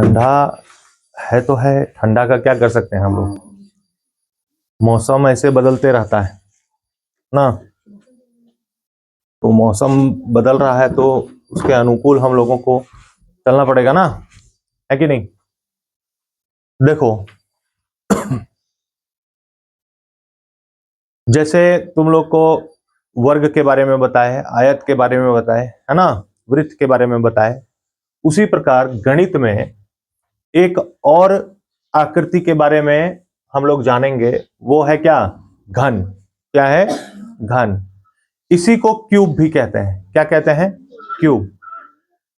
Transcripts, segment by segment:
ठंडा है तो है, ठंडा का क्या कर सकते हैं हम लोग। मौसम ऐसे बदलते रहता है ना, तो मौसम बदल रहा है तो उसके अनुकूल हम लोगों को चलना पड़ेगा ना, है कि नहीं। देखो जैसे तुम लोग को वर्ग के बारे में बताया है, आयत के बारे में बताया है ना, वृत्त के बारे में बताया है, उसी प्रकार गणित में एक और आकृति के बारे में हम लोग जानेंगे, वो है क्या, घन। क्या है, घन। इसी को क्यूब भी कहते हैं। क्या कहते हैं, क्यूब।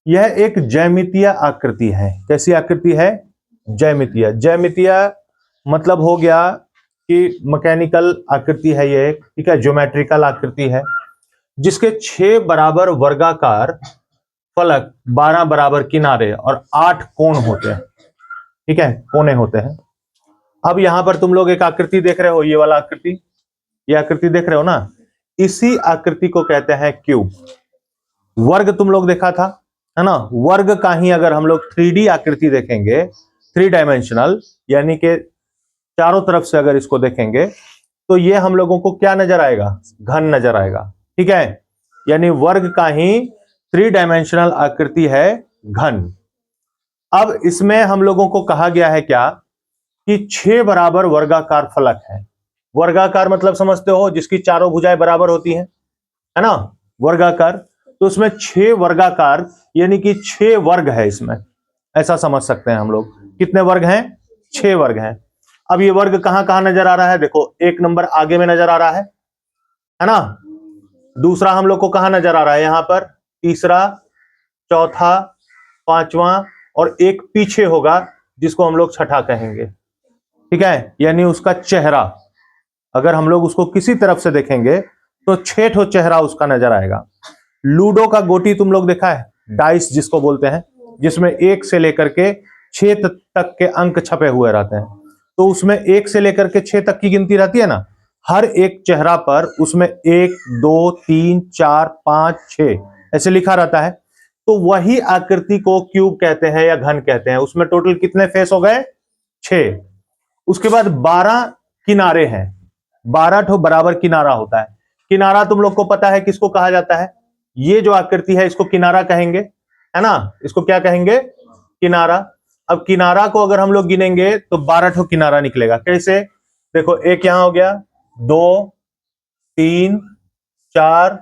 यह एक ज्यामितीय आकृति है। कैसी आकृति है, ज्यामितीय। ज्यामितीय मतलब हो गया कि मैकेनिकल आकृति है ये, ठीक है, ज्योमेट्रिकल आकृति है, जिसके 6 बराबर वर्गाकार फलक, 12 बराबर किनारे और 8 कोण होते हैं। ठीक है, कोने होते हैं। अब यहां पर तुम लोग एक आकृति देख रहे हो, ये वाला आकृति, ये आकृति देख रहे हो ना, इसी आकृति को कहते हैं क्यूब। वर्ग तुम लोग देखा था, है ना, वर्ग का ही अगर हम लोग 3D आकृति देखेंगे, 3 डायमेंशनल, यानी कि चारों तरफ से अगर इसको देखेंगे तो ये हम लोगों को क्या नजर आएगा, घन नजर आएगा। ठीक है, यानी वर्ग का ही 3 डायमेंशनल आकृति है घन। अब इसमें हम लोगों को कहा गया है क्या, कि 6 बराबर वर्गाकार फलक है। वर्गाकार मतलब समझते हो, जिसकी चारों भुजाएं बराबर होती हैं, है ना, वर्गाकार। तो उसमें 6 वर्गाकार यानी कि 6 वर्ग है इसमें, ऐसा समझ सकते हैं हम लोग। कितने वर्ग हैं, 6 वर्ग हैं। अब ये वर्ग कहां कहां नजर आ रहा है, देखो 1 नंबर आगे में नजर आ रहा है ना, दूसरा हम लोग को कहां नजर आ रहा है, यहां पर, तीसरा, चौथा, पांचवा, और एक पीछे होगा जिसको हम लोग छठा कहेंगे। ठीक है, यानी उसका चेहरा, अगर हम लोग उसको किसी तरफ से देखेंगे तो 6 ठो चेहरा उसका नजर आएगा। लूडो का गोटी तुम लोग देखा है, डाइस जिसको बोलते हैं, जिसमें 1 से लेकर के 6 तक के अंक छपे हुए रहते हैं, तो उसमें 1 से लेकर के 6 तक की गिनती रहती है ना, हर एक चेहरा पर उसमें 1 2 3 4 5 6 ऐसे लिखा रहता है। तो वही आकृति को क्यूब कहते हैं या घन कहते हैं। उसमें टोटल कितने फेस हो गए, 6। उसके बाद 12 किनारे हैं, 12 ठो बराबर किनारा होता है। किनारा तुम लोग को पता है किसको कहा जाता है, ये जो आकृति है इसको किनारा कहेंगे, है ना, इसको क्या कहेंगे, किनारा। अब किनारा को अगर हम लोग गिनेंगे तो 12 ठो किनारा निकलेगा। कैसे, देखो, एक यहां हो गया, 2 3 4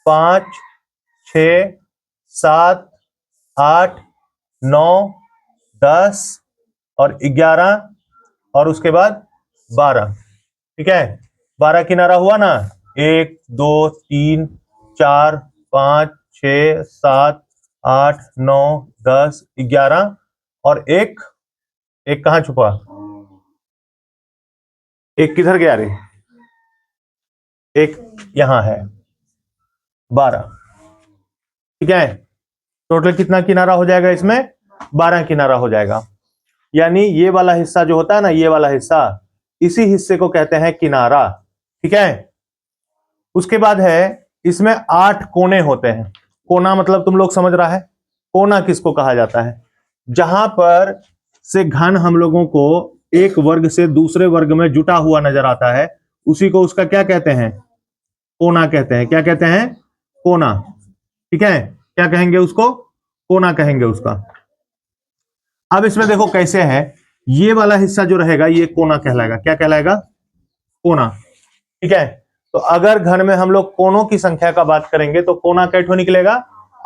5 6 7 8 9 10 और 11 और उसके बाद 12। ठीक है, 12 किनारा हुआ ना, 1 2 3 4 5 6 7 8 9 10 11 और एक कहां छुपा, एक किधर गया रे, एक यहां है, 12। ठीक है, टोटल कितना किनारा हो जाएगा इसमें, 12 किनारा हो जाएगा। यानी ये वाला हिस्सा जो होता है ना, ये वाला हिस्सा, इसी हिस्से को कहते हैं किनारा। ठीक है, उसके बाद है इसमें 8 कोने होते हैं। कोना मतलब तुम लोग समझ रहा है, कोना किसको कहा जाता है, जहां पर से घन हम लोगों को एक वर्ग से दूसरे वर्ग में जुटा हुआ नजर आता है, उसी को उसका क्या कहते हैं, कोना कहते हैं। क्या कहते हैं, कोना। ठीक है, क्या कहेंगे उसको, कोना कहेंगे उसका। अब इसमें देखो कैसे है, ये वाला हिस्सा जो रहेगा ये कोना कहलाएगा। क्या कहलाएगा, कोना। ठीक है, तो अगर घन में हम लोग कोनों की संख्या का बात करेंगे तो कोना कै ठो निकलेगा,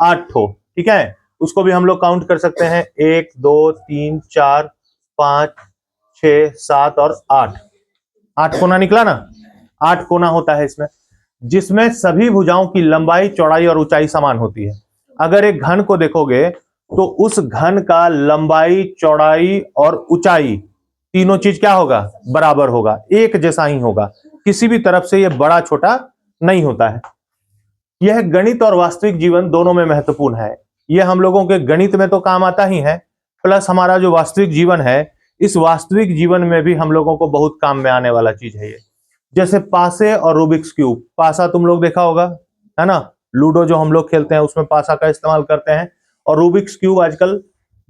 8 ठो। ठीक है, उसको भी हम लोग काउंट कर सकते हैं, 1 2 3 4 5 6 7 और 8। 8 कोना निकला ना, 8 कोना होता है इसमें, जिसमें सभी भुजाओं की लंबाई, चौड़ाई और ऊंचाई समान होती है। अगर एक घन को देखोगे तो उस घन का लंबाई, चौड़ाई और ऊंचाई तीनों चीज क्या होगा, बराबर होगा, एक जैसा ही होगा, किसी भी तरफ से यह बड़ा छोटा नहीं होता है। यह गणित और वास्तविक जीवन दोनों में महत्वपूर्ण है। यह हम लोगों के गणित में तो काम आता ही है, प्लस हमारा जो वास्तविक जीवन है, इस वास्तविक जीवन में भी हम लोगों को बहुत काम में आने वाला चीज है ये। जैसे पासे और रूबिक्स क्यूब। पासा तुम लोग देखा होगा, है ना, लूडो जो हम लोग खेलते हैं उसमें पासा का इस्तेमाल करते हैं, और रूबिक्स क्यूब आजकल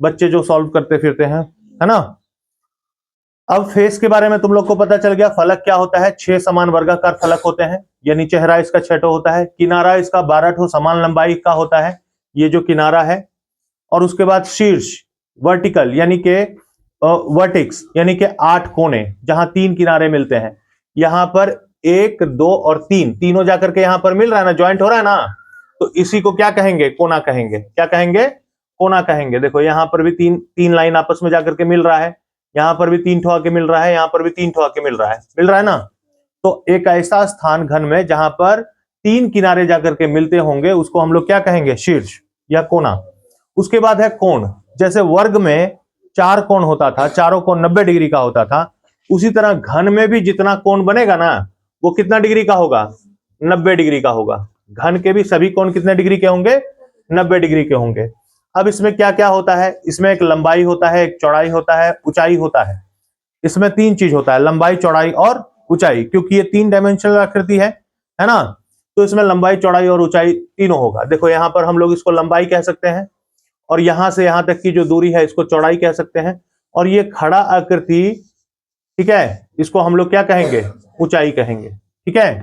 बच्चे जो सॉल्व करते फिरते हैं, है ना। अब फेस के बारे में तुम लोग को पता चल गया। फलक क्या होता है, 6 समान वर्गाकार फलक होते हैं, यानी चेहरा इसका 6 ठो होता है। किनारा इसका 12 ठो समान लंबाई का होता है, ये जो किनारा है। और उसके बाद शीर्ष वर्टिकल यानी के वर्टिक्स यानी के 8 कोने, जहां 3 किनारे मिलते हैं। यहां पर 1, 2 और 3 तीनों जाकर के यहां पर मिल रहा है ना, ज्वाइंट हो रहा है ना, तो इसी को क्या कहेंगे, कोना कहेंगे। क्या कहेंगे, कोना कहेंगे। देखो यहां पर भी तीन लाइन आपस में जाकर के मिल रहा है, यहां पर भी 3 ठो आके मिल रहा है, यहां पर भी 3 ठो आके मिल रहा है ना। तो एक ऐसा स्थान घन में जहां पर 3 किनारे जाकर के मिलते होंगे, उसको हम लोग क्या कहेंगे, शीर्ष या कोना। उसके बाद है कोण। जैसे वर्ग में 4 कोण होता था, चारों कोण 90 डिग्री का होता था, उसी तरह घन में भी जितना कोण बनेगा ना, वो कितना डिग्री का होगा, 90 डिग्री का होगा। घन के भी सभी कोण कितने डिग्री के होंगे, 90 डिग्री के होंगे। अब इसमें क्या क्या होता है, इसमें एक लंबाई होता है, एक चौड़ाई होता है, ऊंचाई होता है। इसमें 3 चीज होता है, लंबाई, चौड़ाई और ऊंचाई, क्योंकि ये 3 डायमेंशनल आकृति है ना। तो इसमें लंबाई, चौड़ाई और ऊंचाई तीनों होगा। देखो यहां पर हम लोग इसको लंबाई कह सकते हैं, और यहां से यहां तक की जो दूरी है इसको चौड़ाई कह सकते हैं। और ये खड़ा आकृति, ठीक है, इसको हम लोग क्या कहेंगे, ऊंचाई कहेंगे। ठीक है,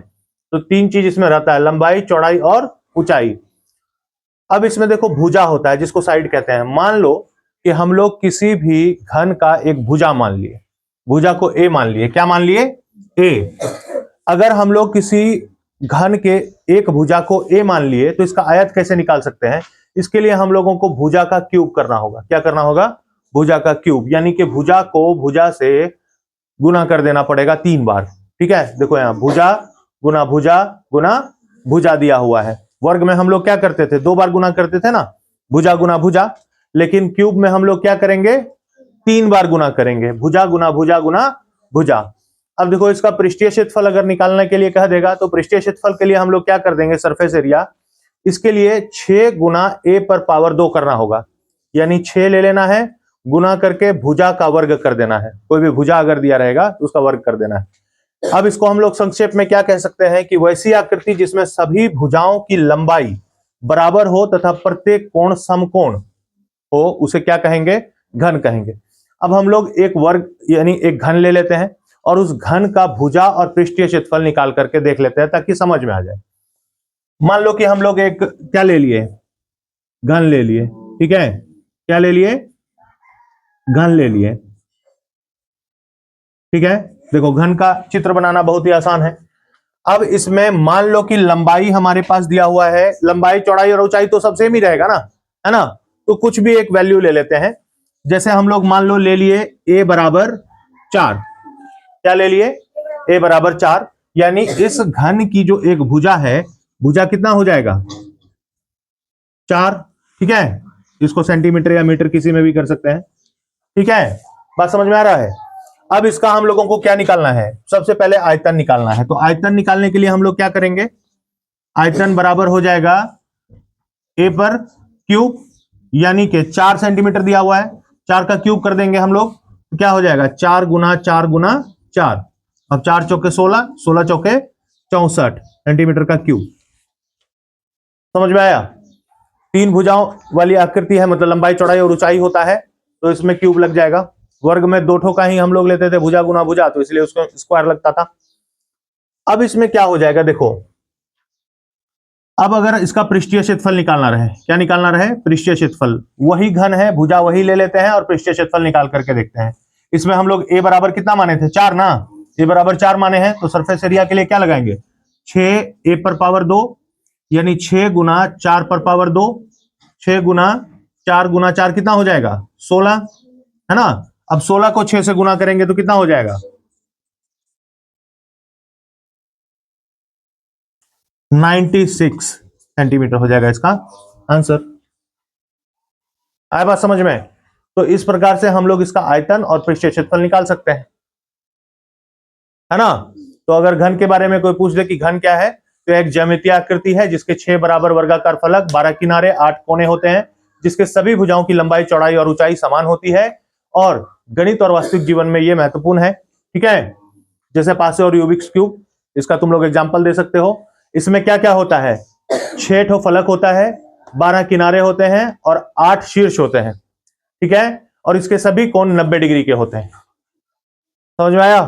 तो 3 चीज इसमें रहता है, लंबाई, चौड़ाई और ऊंचाई। अब इसमें देखो भुजा होता है, जिसको साइड कहते हैं। मान लो कि हम लोग किसी भी घन का एक भुजा मान लिए, भुजा को ए मान लिए। क्या मान लिए, ए। अगर हम लोग किसी घन के एक भुजा को ए मान लिए, तो इसका आयत कैसे निकाल सकते हैं। इसके लिए हम लोगों को भुजा का क्यूब करना होगा। क्या करना होगा, भुजा का क्यूब, यानी कि भुजा को भुजा से गुना कर देना पड़ेगा 3 बार। ठीक है, देखो यहां भुजा गुना भुजा दिया हुआ है। वर्ग में हम लोग क्या करते थे, 2 बार गुना करते थे ना, भुजा गुना भुजा। लेकिन क्यूब में हम लोग क्या करेंगे, 3 बार गुना करेंगे, भुजा गुना भुजा। अब देखो इसका पृष्ठीय क्षेत्रफल अगर निकालने के लिए कह देगा, तो पृष्ठीय क्षेत्रफल के लिए हम लोग क्या कर देंगे, सरफेस एरिया। इसके लिए 6 गुना ए पर पावर 2 करना होगा, यानी 6 ले लेना है, गुना करके भुजा का वर्ग कर देना है। कोई भी भुजा अगर दिया रहेगा तो उसका वर्ग कर देना है। अब इसको हम लोग संक्षेप में क्या कह सकते हैं कि वैसी आकृति जिसमें सभी भुजाओं की लंबाई बराबर हो तथा प्रत्येक कोण समकोण हो, उसे क्या कहेंगे, घन कहेंगे। अब हम लोग एक वर्ग यानी एक घन ले लेते हैं, और उस घन का भुजा और पृष्ठीय क्षेत्रफल निकाल करके देख लेते हैं, ताकि समझ में आ जाए। मान लो कि हम लोग एक क्या ले लिए, घन ले लिए। ठीक है, क्या ले लिए, घन ले लिए। ठीक है, देखो घन का चित्र बनाना बहुत ही आसान है। अब इसमें मान लो कि लंबाई हमारे पास दिया हुआ है, लंबाई, चौड़ाई और ऊंचाई तो सब सेम ही रहेगा ना, है ना। तो कुछ भी एक वैल्यू ले लेते हैं। जैसे हम लोग मान लो ले लिए a बराबर 4। क्या ले लिए, a बराबर 4, यानी इस घन की जो एक भुजा है, भुजा कितना हो जाएगा, 4। ठीक है, इसको सेंटीमीटर या मीटर किसी में भी कर सकते हैं। ठीक है, बात समझ में आ रहा है। अब इसका हम लोगों को क्या निकालना है, सबसे पहले आयतन निकालना है। तो आयतन निकालने के लिए हम लोग क्या करेंगे, आयतन बराबर हो जाएगा ए पर क्यूब, यानी कि 4 सेंटीमीटर दिया हुआ है, 4 का क्यूब कर देंगे हम लोग, तो क्या हो जाएगा, 4 गुना 4 गुना 4। अब 4 चौके 16, 16 चौके 64 सेंटीमीटर का क्यूब। समझ में आया। 3 भुजाओं वाली आकृति है, मतलब लंबाई, चौड़ाई और ऊंचाई होता है, तो इसमें क्यूब लग जाएगा। वर्ग में 2 ठो का ही हम लोग लेते थे, भुजा गुना भुजा, तो इसलिए उसको स्क्वायर लगता था। अब इसमें क्या हो जाएगा, देखो अब अगर इसका पृष्ठीय क्षेत्रफल निकालना रहे, क्या निकालना रहे, पृष्ठीय क्षेत्रफल, वही घन है, भुजा वही ले लेते हैं और पृष्ठीय क्षेत्रफल निकाल करके देखते हैं। इसमें हम लोग a बराबर कितना माने थे, 4 ना, a बराबर 4 माने हैं, तो सरफेस एरिया के लिए क्या लगाएंगे, 6 a पर पावर 2, यानी 6 गुना 4 पर पावर 2, 6 गुना 4 कितना हो जाएगा, 16, है ना। अब 16 को 6 से गुना करेंगे तो कितना हो जाएगा, 96 सेंटीमीटर हो जाएगा इसका आंसर। आया बात समझ में। तो इस प्रकार से हम लोग इसका आयतन और पृष्ठीय क्षेत्रफल निकाल सकते हैं, है ना। तो अगर घन के बारे में कोई पूछ दे कि घन क्या है, तो एक ज्यामितीय आकृति है जिसके 6 बराबर वर्गाकार फलक, 12 किनारे, 8 कोने होते हैं, जिसके सभी भुजाओं की लंबाई, चौड़ाई और ऊंचाई समान होती है। और गणित और वास्तविक जीवन में यह महत्वपूर्ण है। ठीक है, जैसे पासे और रूबिक्स क्यूब, इसका तुम लोग एग्जाम्पल दे सकते हो। इसमें क्या क्या होता है, 6 ठो फलक होता है, 12 किनारे होते हैं और 8 शीर्ष होते हैं। ठीक है, और इसके सभी कोण 90 डिग्री के होते हैं। समझ में आया?